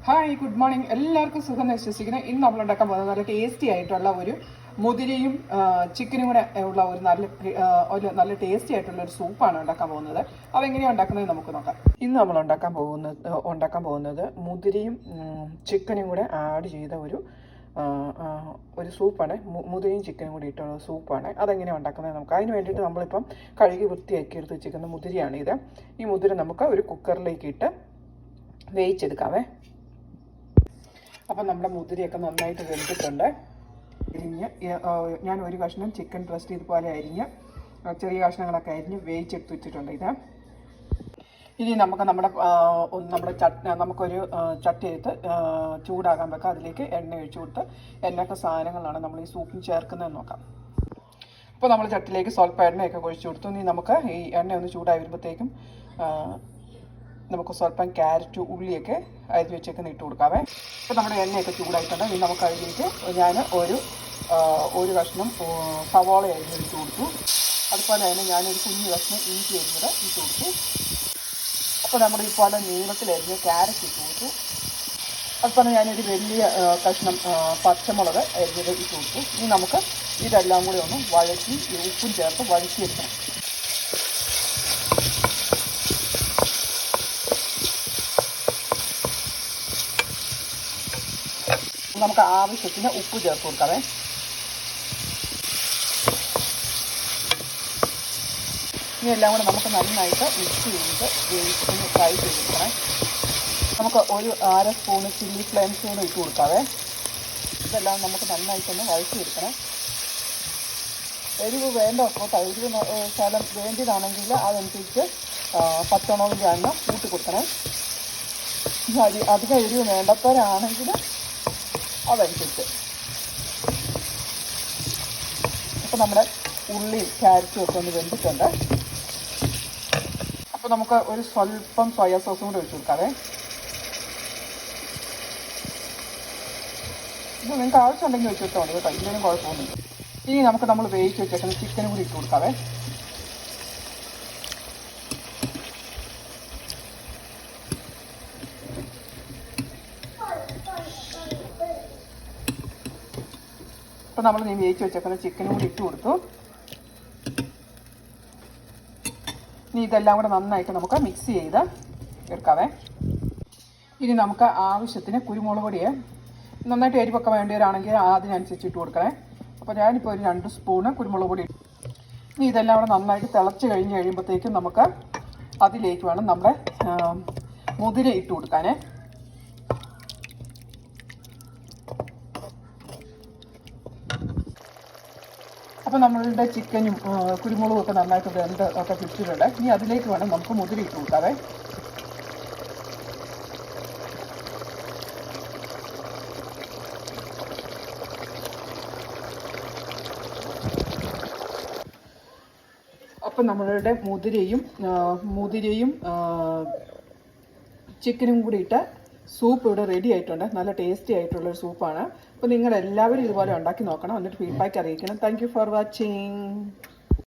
Hi, good morning. എല്ലാവർക്കും സുഖം വിശ്വസിക്കുന്നു. ഇന്ന് നമ്മൾ ഉണ്ടാക്കാൻ പോകുന്നത് നല്ല ടേസ്റ്റി ആയിട്ടുള്ള ഒരു മുതിരയും ചിക്കനും കൂടെ ഉള്ള ഒരു നല്ല ടേസ്റ്റി ആയിട്ടുള്ള ഒരു സൂപ്പാണ് ഉണ്ടാക്കാൻ പോകുന്നത്. അതെങ്ങനെയാണ് ഉണ്ടാക്കുന്നത് നമുക്ക് നോക്കാം. ഇന്ന് നമ്മൾ ഉണ്ടാക്കാൻ പോകുന്നത് മുതിരയും ചിക്കനും കൂടെ ആഡ് ചെയ്ത ഒരു സൂപ്പാണ്. മുതിരയും ചിക്കനും കൂടി ഇട്ടുള്ള സൂപ്പാണ്. അതെങ്ങനെയാണ് ഉണ്ടാക്കുന്നത് നമുക്ക്. അതിന് വേണ്ടിയിട്ട് നമ്മളിപ്പം കഴുകി വൃത്തിയാക്കി എടുത്ത് വെച്ചിരിക്കുന്ന മുതിരയാണ് ഇത്. ഈ മുതിര നമുക്ക് ഒരു കുക്കറിലേക്ക് ഇട്ട് വേവിച്ചെടുക്കാവേ. അപ്പം നമ്മുടെ മുതിരയൊക്കെ നന്നായിട്ട് വെന്തിട്ടുണ്ട്. ഞാൻ ഒരു കഷ്ണം ചിക്കൻ ബ്രസ്റ്റ് ഇതുപോലെ അരിഞ്ഞ് ചെറിയ കഷ്ണങ്ങളൊക്കെ അരിഞ്ഞ് വേവിച്ചെടുത്ത് വെച്ചിട്ടുണ്ട്. ഇനി നമുക്ക് നമുക്കൊരു ചട്ടി എടുത്ത് ചൂടാകാൻ വെക്കാം. അതിലേക്ക് എണ്ണ ഒഴിച്ചു കൊടുത്ത് എന്നൊക്കെ സാധനങ്ങളാണ് നമ്മൾ ഈ സൂപ്പിന് ചേർക്കുന്നതെന്ന് നോക്കാം. അപ്പോൾ നമ്മൾ ചട്ടിയിലേക്ക് സ്വല്പം എണ്ണയൊക്കെ ഒഴിച്ചു കൊടുത്തു. ഇനി നമുക്ക് ഈ എണ്ണ ഒന്ന് ചൂടായി വരുമ്പോഴത്തേക്കും നമുക്ക് സ്വല്പം ക്യാരറ്റ് ഉള്ളിയൊക്കെ അരിഞ്ഞ് വെച്ചൊക്കെ ഇട്ട് കൊടുക്കാവേ. അപ്പോൾ നമ്മുടെ എണ്ണയൊക്കെ ചൂടായിട്ടുണ്ട്. ഇനി നമുക്ക് അതിലേക്ക് ഞാൻ ഒരു കഷ്ണം സവാള അരിഞ്ഞ് ഇട്ട് കൊടുത്തു. അതുപോലെ തന്നെ ഞാനൊരു കുഞ്ഞു കഷ്ണം ഇഞ്ചി അരിഞ്ഞത് ഇട്ട് കൊടുത്തു. അപ്പോൾ നമ്മൾ ഇതുപോലെ നീളത്തിലരിഞ്ഞ് ക്യാരറ്റ് ഇട്ട് കൊടുത്തു. അതുപോലെ ഞാനൊരു വലിയ കഷ്ണം പച്ചമുളക് അരിഞ്ഞത് ഇട്ട് കൊടുത്തു. ഇനി നമുക്ക് ഇതെല്ലാം കൂടി ഒന്ന് വഴറ്റി ഉപ്പും ചേർത്ത് വഴറ്റിയെടുക്കണം. നമുക്ക് ആവശ്യത്തിന് ഉപ്പ് ചേർത്ത് കൊടുക്കാവേ. ഇനി എല്ലാം കൂടെ നമുക്ക് നന്നായിട്ട് മിക്സ് ചെയ്ത് വേവിച്ചൊന്ന് ഫ്രൈ ചെയ്തെടുക്കണേ. നമുക്ക് ഒരു 1/2 സ്പൂണ് ചില്ലി ഫ്ലെയിംസ് കൂടെ ഇട്ട് കൊടുക്കാവേ. ഇതെല്ലാം നമുക്ക് നന്നായിട്ടൊന്ന് വഴറ്റിയെടുക്കണേ. എരിവ് വേണ്ട കേട്ടോ. എരിവ് ശകലം വേണ്ടിയതാണെങ്കിൽ അതനുസരിച്ച് പച്ചമുളകിൻ്റെ എണ്ണ കൂട്ടി കൊടുക്കണേ. അധികം എരിവ് വേണ്ടപ്പോഴാണെങ്കിൽ അതനുസരിച്ച്. അപ്പോൾ നമ്മുടെ ഉള്ളിയും ക്യാരറ്റും ഒക്കെ ഒന്ന് വെന്തിട്ടുണ്ട്. അപ്പോൾ നമുക്ക് ഒരു സ്വല്പം സോയാ സോസും കൂടെ ഒഴിച്ച് കൊടുക്കാവേ. ഇത് നിങ്ങൾക്ക് ആവശ്യമുണ്ടെങ്കിൽ ഒഴിച്ച് കൊടുത്താൽ മതി കേട്ടോ. ഇല്ലെങ്കിലും കുഴപ്പമൊന്നുമില്ല. ഇനി നമ്മൾ വേവിച്ച് വെച്ചേക്കുന്ന ചിക്കനും കൂടി ഇട്ട് കൊടുക്കാവേ. അപ്പോൾ നമ്മൾ വേവിച്ച് വെച്ചേക്കുന്ന ചിക്കനും കൂടി ഇട്ട് കൊടുത്തു. ഇനി ഇതെല്ലാം കൂടെ നന്നായിട്ട് നമുക്ക് മിക്സ് ചെയ്ത് എടുക്കാവേ. ഇനി നമുക്ക് ആവശ്യത്തിന് കുരുമുളക് പൊടിയെ നന്നായിട്ട് എരിവൊക്കെ വേണ്ടിയവരാണെങ്കിൽ അതിനനുസരിച്ച് ഇട്ട് കൊടുക്കണേ. അപ്പോൾ ഞാനിപ്പോൾ ഒരു 2 സ്പൂണ് കുരുമുളക് പൊടി. ഇനി ഇതെല്ലാം കൂടെ നന്നായിട്ട് തിളച്ച് കഴിയുമ്പോഴത്തേക്കും നമുക്ക് അതിലേക്ക് വേണം നമ്മുടെ മുതിര ഇട്ട് കൊടുക്കാനേ. അപ്പോൾ നമ്മളുടെ ചിക്കനും കുരുമുളകും ഒക്കെ നന്നായിട്ട് വെന്ത് ഒക്കെ പിടിച്ചിട്ടുണ്ട്. ഇനി അതിലേക്ക് വേണം നമുക്ക് മുതിര ഇട്ട് കൊടുക്കാവേ. അപ്പം നമ്മളുടെ മുതിരയും ചിക്കനും കൂടി ഇട്ട് സൂപ്പ് ഇവിടെ റെഡി ആയിട്ടുണ്ട്. നല്ല ടേസ്റ്റി ആയിട്ടുള്ളൊരു സൂപ്പാണ്. അപ്പോൾ നിങ്ങളെല്ലാവരും ഇതുപോലെ ഉണ്ടാക്കി നോക്കണം. എന്നിട്ട് ഫീഡ്ബാക്ക് അറിയിക്കണം. Thank you for watching.